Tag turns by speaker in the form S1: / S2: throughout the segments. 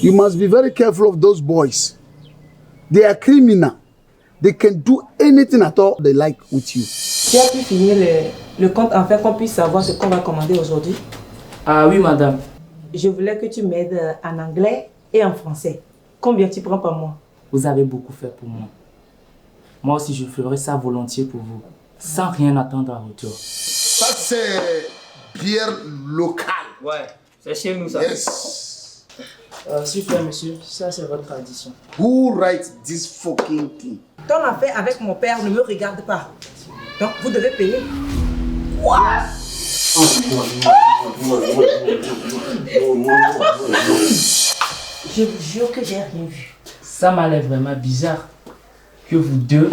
S1: You must be very careful of those boys. They are criminal. They can do anything at all they like with you.
S2: Tu as pu finir le compte afin qu'on puisse savoir ce qu'on va commander aujourd'hui?
S3: Ah oui, madame.
S2: Je voulais que tu m'aides en anglais et en français. Combien tu prends par mois?
S3: Vous avez beaucoup fait pour moi. Moi aussi, je ferai ça volontiers pour vous, sans rien attendre en retour.
S1: Ça, c'est bière locale.
S4: Ouais, c'est chez nous ça.
S1: Yes.
S3: Super, monsieur. Ça, c'est votre tradition.
S1: Who writes this fucking thing?
S2: Ton affaire avec mon père ne me regarde pas. Donc, vous devez payer. Je vous jure que j'ai rien vu.
S3: Ça m'a l'air vraiment bizarre que vous deux,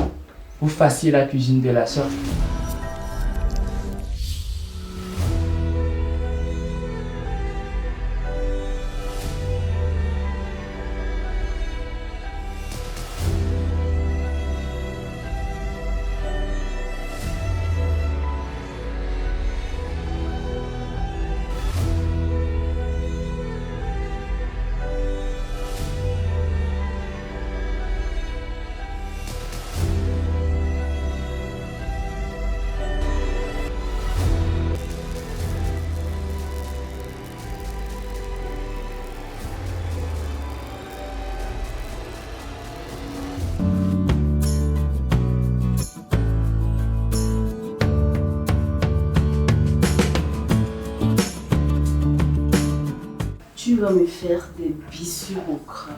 S3: vous fassiez la cuisine de la sorte.
S5: Tu vas me faire des bisous au crâne.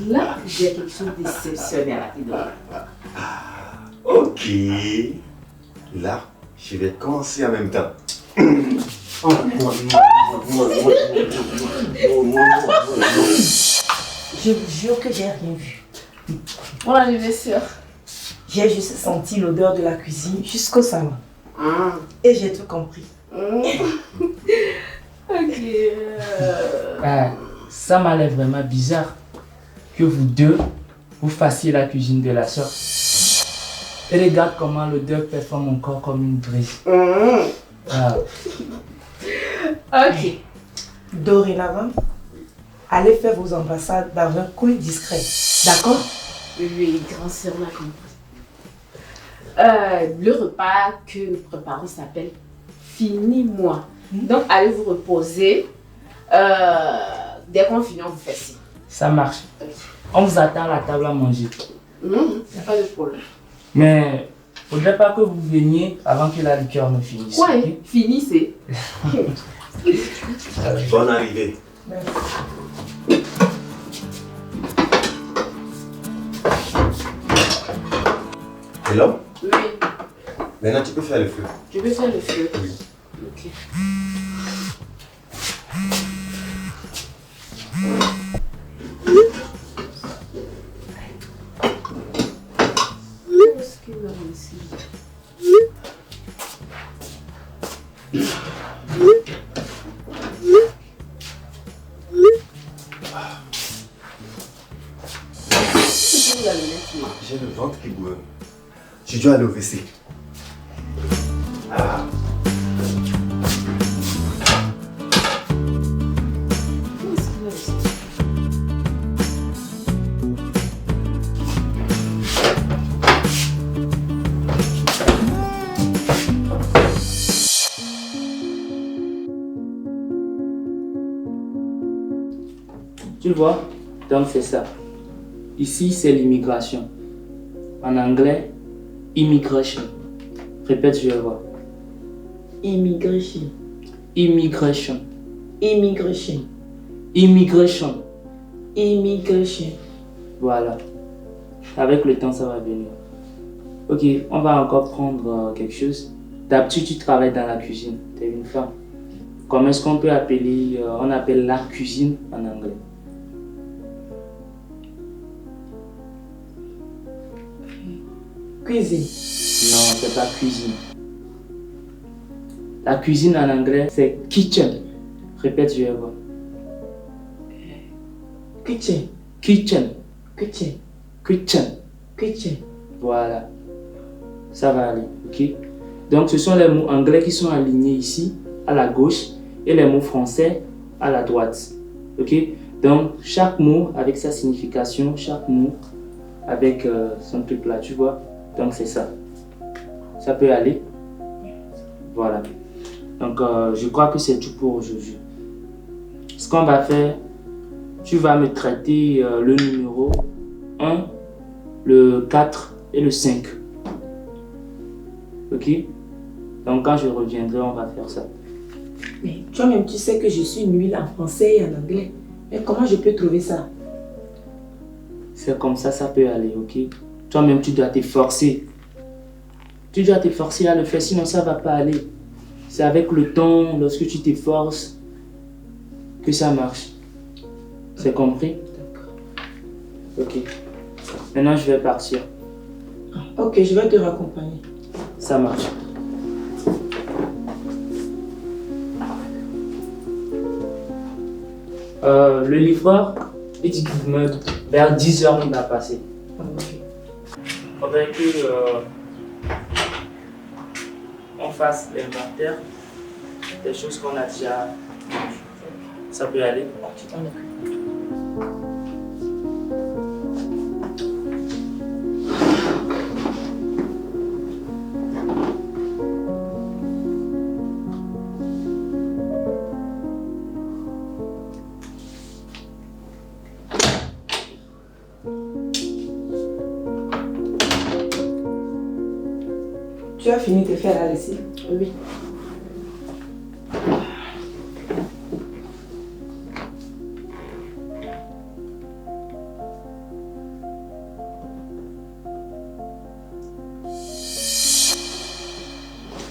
S5: Là, j'ai quelque chose d'exceptionnel à te donner.
S6: Ok. Là, je vais commencer en même temps.
S2: Je vous jure que j'ai rien vu.
S5: Bon anniversaire.
S2: J'ai juste senti l'odeur de la cuisine jusqu'au salon. Et j'ai tout compris.
S5: Ok.
S3: Ça m'a l'air vraiment bizarre que vous deux, vous fassiez la cuisine de la sorte. Et regarde comment l'odeur performe mon corps comme une brise. Ah.
S5: Ok.
S2: Dorénavant, allez faire vos ambassades dans un coin discret. D'accord?
S5: Oui, grand-sœur l'a compris. Le repas que nous préparons s'appelle Finis-moi. Donc, allez vous reposer. Dès qu'on finit, on vous fait signe.
S3: Ça marche. On vous attend à la table à manger.
S5: Non, il n'y a pas de problème.
S3: Mais faudrait pas que vous veniez avant que la liqueur ne finisse.
S5: Ouais,
S3: Ok?
S5: finissez.
S6: Bonne arrivée. Hello?
S5: Oui,
S6: Maintenant, tu peux faire le feu.
S5: je vais faire le feu.
S6: Oui.
S5: Ok. Qu'est-ce qu'il y a ici?
S6: J'ai le ventre qui boue. Je dois aller au WC.
S5: Qu'est-ce qu'il y a ici?
S3: Tu le vois? Donc c'est ça. Ici, c'est l'immigration. En anglais, immigration. Répète, je vais voir.
S2: Immigration.
S3: Immigration.
S2: Immigration.
S3: Immigration.
S2: Immigration.
S3: Voilà. Avec le temps, ça va venir. Ok, on va encore prendre quelque chose. D'habitude, tu travailles dans la cuisine. Tu es une femme. Comment est-ce qu'on peut appeler, on appelle la cuisine en anglais?
S2: Cuisine.
S3: Non, c'est pas cuisine. La cuisine en anglais, c'est kitchen. Répète, je vais voir.
S2: Kitchen.
S3: Kitchen.
S2: Kitchen.
S3: Kitchen.
S2: Kitchen.
S3: Voilà. Ça va aller, ok? Donc, ce sont les mots anglais qui sont alignés ici, à la gauche, et les mots français à la droite. Ok? Donc, chaque mot avec sa signification, chaque mot avec son truc là, tu vois? Donc, c'est ça. Ça peut aller? Voilà. Donc, je crois que c'est tout pour aujourd'hui. Ce qu'on va faire, tu vas me traiter le numéro 1, le 4 et le 5. Ok? Donc, quand je reviendrai, on va faire ça.
S2: Mais toi-même, tu sais que je suis nulle en français et en anglais. Mais comment je peux trouver ça?
S3: C'est comme ça peut aller, ok? Toi-même, tu dois t'efforcer. Tu dois t'efforcer à le faire, sinon ça va pas aller. C'est avec le temps, lorsque tu t'efforces, que ça marche. C'est compris?
S2: D'accord.
S3: Ok. Maintenant, je vais partir.
S2: Ok, je vais te raccompagner.
S3: Ça marche. Le livreur, il dit qu'il me vers 10h il va passer.
S2: Ok.
S3: Faudrait que on fasse l'inventaire des choses qu'on a déjà. Ça peut aller.
S2: Tu t'en occupes. Tu as fini de faire la lessive?
S5: Oui.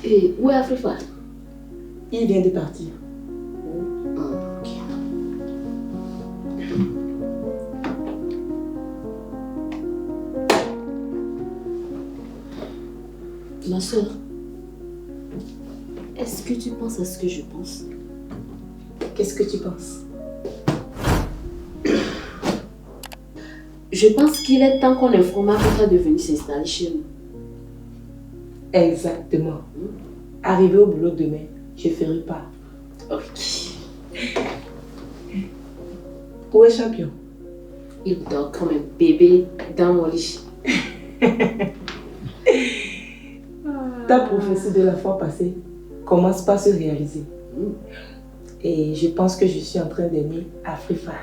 S5: Et où est Afrifa?
S2: Il vient de partir.
S5: Ok. Ma soeur, est-ce que tu penses à ce que je pense?
S2: Qu'est-ce que tu penses?
S5: Je pense qu'il est temps qu'on informe Afrifa de venir s'installer chez nous.
S2: Exactement. Arrivé au boulot demain, je ferai pas.
S5: Ok.
S2: Où est Champion?
S5: Il dort comme un bébé dans mon lit.
S2: Ta prophétie de la fois passée commence par se réaliser. Et je pense que je suis en train d'aimer Afrifa.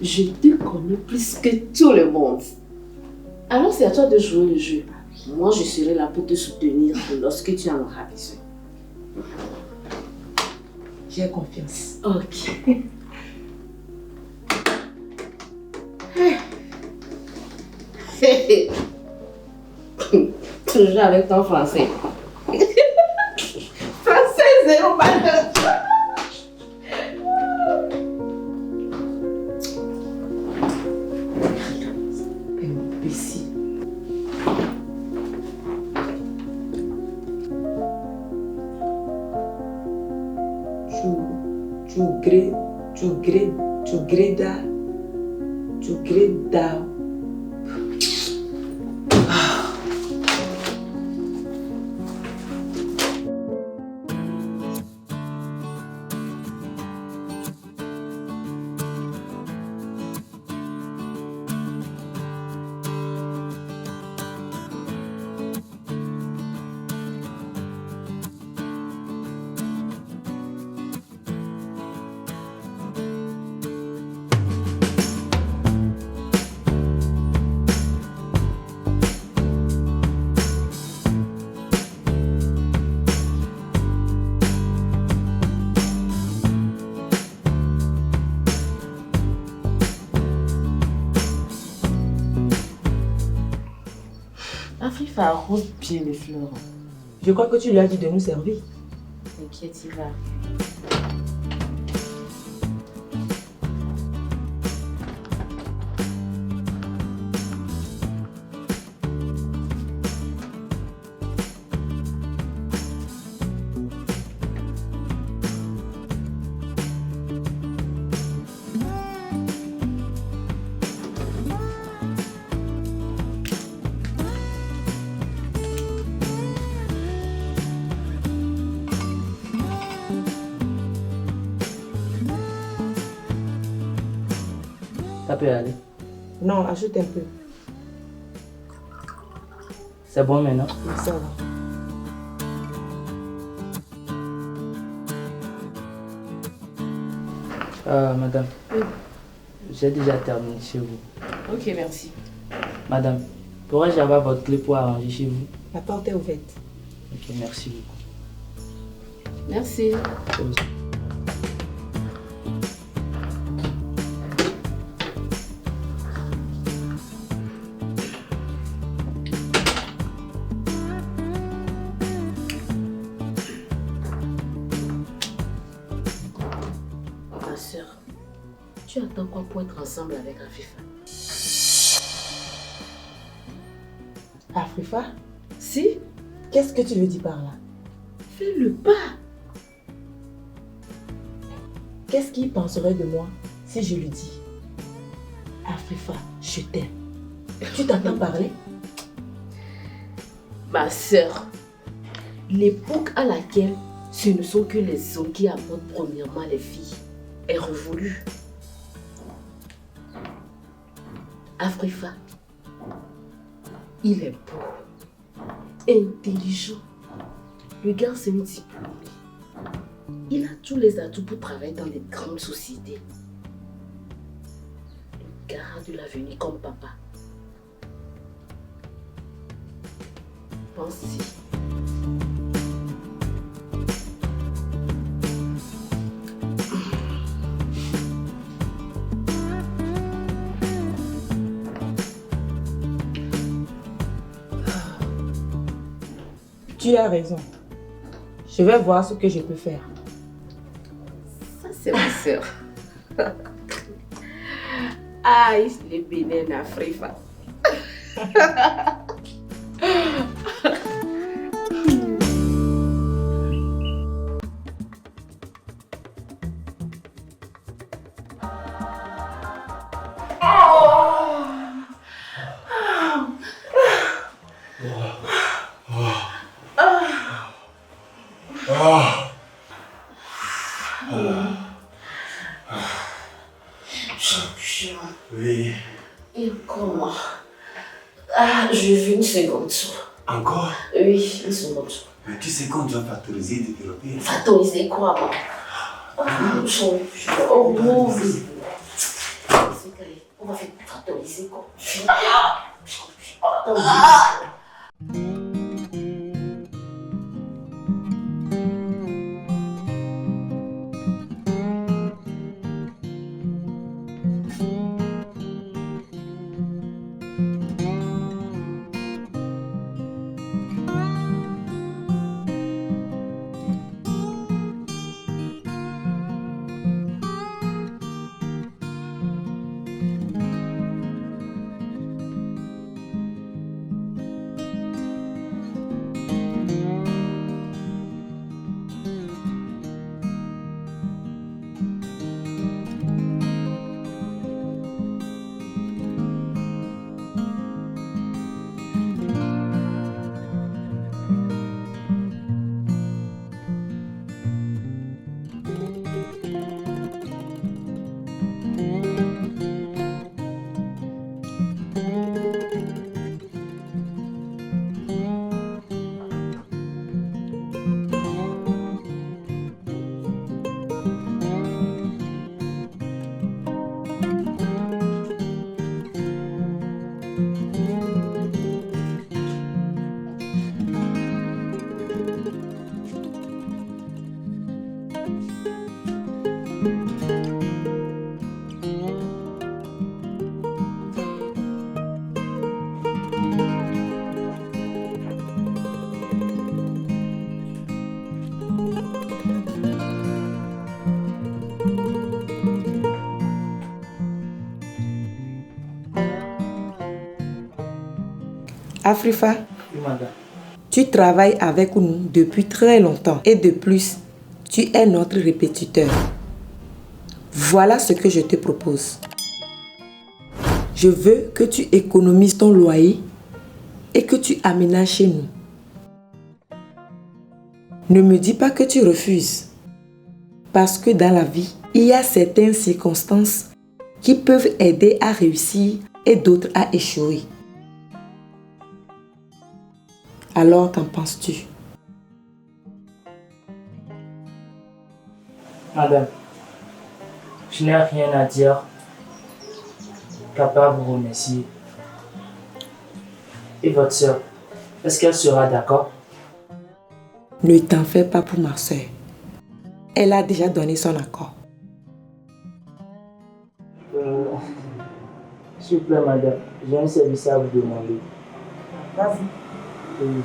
S5: Je te connais plus que tout le monde. Alors c'est à toi de jouer le jeu. Moi, je serai là pour te soutenir lorsque tu en auras besoin.
S2: J'ai confiance.
S5: Ok. Toujours avec ton français. Français, zéro malheur.
S2: Imbécile. Tu greda.
S5: Afrifa arrose bien les fleurs.
S2: Je crois que tu lui as dit de nous servir.
S5: T'inquiète, il va.
S3: Ça peut aller.
S2: Non, ajoute un peu.
S3: C'est bon maintenant?
S2: Oui, ça va.
S3: Madame,
S5: Oui.
S3: j'ai déjà terminé chez vous.
S5: Ok, merci.
S3: Madame, pourrais-je avoir votre clé pour arranger chez vous?
S2: La porte est ouverte.
S3: Ok, merci beaucoup.
S5: Merci.
S3: C'est vous.
S5: Ma soeur, tu attends quoi pour être ensemble avec Afifa?
S2: Afrifa,
S5: Si,
S2: qu'est-ce que tu veux dire par là?
S5: fais le pas.
S2: Qu'est-ce qu'il penserait de moi si je lui dis Afrifa, je t'aime. Tu t'entends parler?
S5: Ma soeur, l'époque à laquelle ce ne sont que les hommes qui apportent premièrement les filles est révolue. Afrifa, il est beau, intelligent. Le gars c'est un diplômé. Il a tous les atouts pour travailler dans les grandes sociétés. Le gars a de l'avenir comme papa. Pense-y.
S2: Tu as raison. Je vais voir ce que je peux faire.
S5: Ça, c'est ma soeur. Aïe, les bénins Afrifa.
S6: Oui.
S5: Et comment? Ah, je veux une seconde tour.
S6: Encore?
S5: Oui, une seconde tour.
S6: Mais tu sais qu'on doit factoriser et développer.
S5: Factoriser quoi, moi? Oh, bon. On va faire factoriser quoi?
S2: Afrifa,
S3: Oui, madame.
S2: tu travailles avec nous depuis très longtemps et de plus, tu es notre répétiteur. Voilà ce que je te propose. Je veux que tu économises ton loyer et que tu aménages chez nous. Ne me dis pas que tu refuses. Parce que dans la vie, il y a certaines circonstances qui peuvent aider à réussir et d'autres à échouer. Alors, qu'en penses-tu?
S3: Madame, je n'ai rien à dire qu'à part vous remercier. Et votre soeur, est-ce qu'elle sera d'accord?
S2: Ne t'en fais pas pour ma soeur. Elle a déjà donné son accord.
S3: S'il vous plaît, madame, j'ai un service à vous demander.
S2: Vas-y.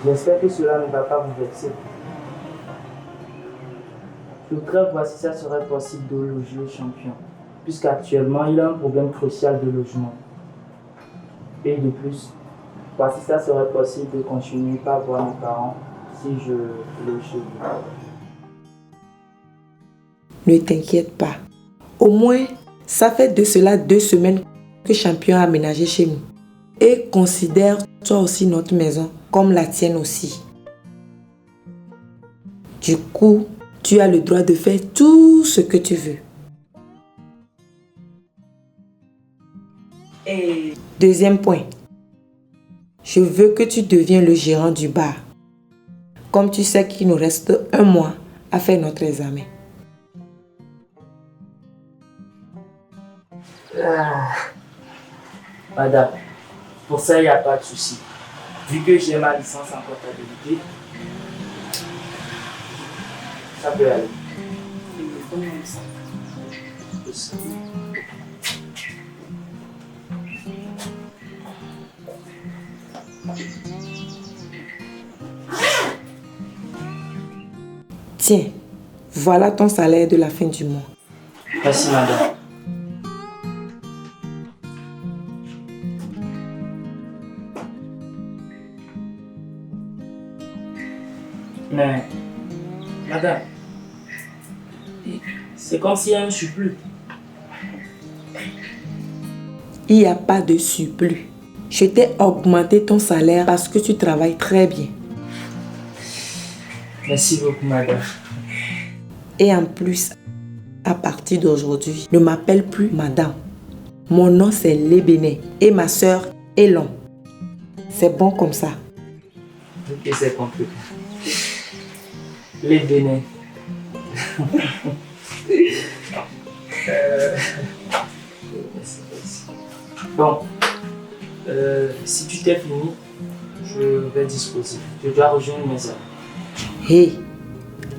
S3: J'espère que cela ne va pas vous vexer. Je voudrais voir si ça serait possible de loger le champion, puisqu'actuellement il a un problème crucial de logement. Et de plus, voir si ça serait possible de continuer par voir mes parents si je loge chez vous.
S2: Ne t'inquiète pas. Au moins, ça fait de cela 2 semaines que Champion a aménagé chez nous. Et considère toi aussi notre maison comme la tienne aussi. Du coup, tu as le droit de faire tout ce que tu veux. Et deuxième point, je veux que tu deviennes le gérant du bar. Comme tu sais qu'il nous reste 1 mois à faire notre examen.
S3: Madame, pour ça, il n'y a pas de souci. Vu que j'ai ma licence en comptabilité, ça peut aller.
S2: Tiens, voilà ton salaire de la fin du mois.
S3: Merci, madame. Mais, madame, c'est comme s'il y a un surplus.
S2: Il n'y a pas de surplus. Je t'ai augmenté ton salaire parce que tu travailles très bien.
S3: Merci beaucoup, madame.
S2: Et en plus, à partir d'aujourd'hui, ne m'appelle plus madame. Mon nom c'est Lébéné et ma soeur est Long. C'est bon comme ça.
S3: Ok, c'est compris. Les Bénins. Bon, si tu t'es fini, je vais disposer. Je dois rejoindre mes amis.
S2: Hé,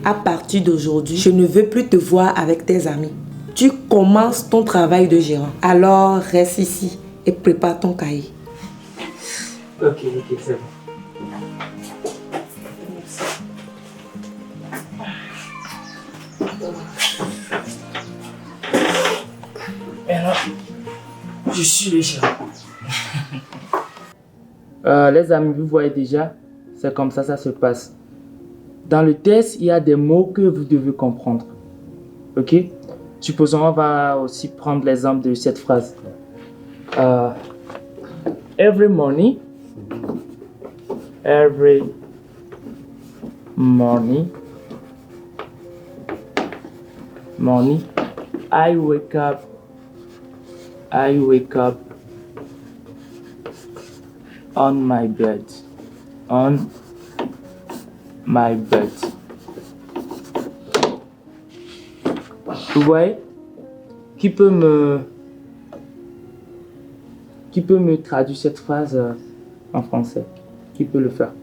S2: à partir d'aujourd'hui, je ne veux plus te voir avec tes amis. Tu commences ton travail de gérant. Alors reste ici et prépare ton cahier.
S3: Ok, c'est bon. Maintenant, je suis le gérant. Les amis, vous voyez déjà, c'est comme ça se passe. Dans le test, il y a des mots que vous devez comprendre. Ok? Supposons, on va aussi prendre l'exemple de cette phrase. Every morning, I wake up on my bed. Vous voyez? Qui peut me traduire cette phrase en français? Qui peut le faire?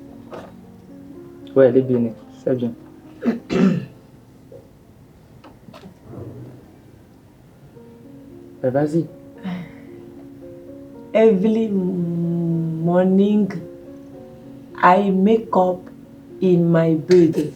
S3: Ouais, les Bénins, c'est bien. Vas-y.
S5: Every morning, I make up in my bed.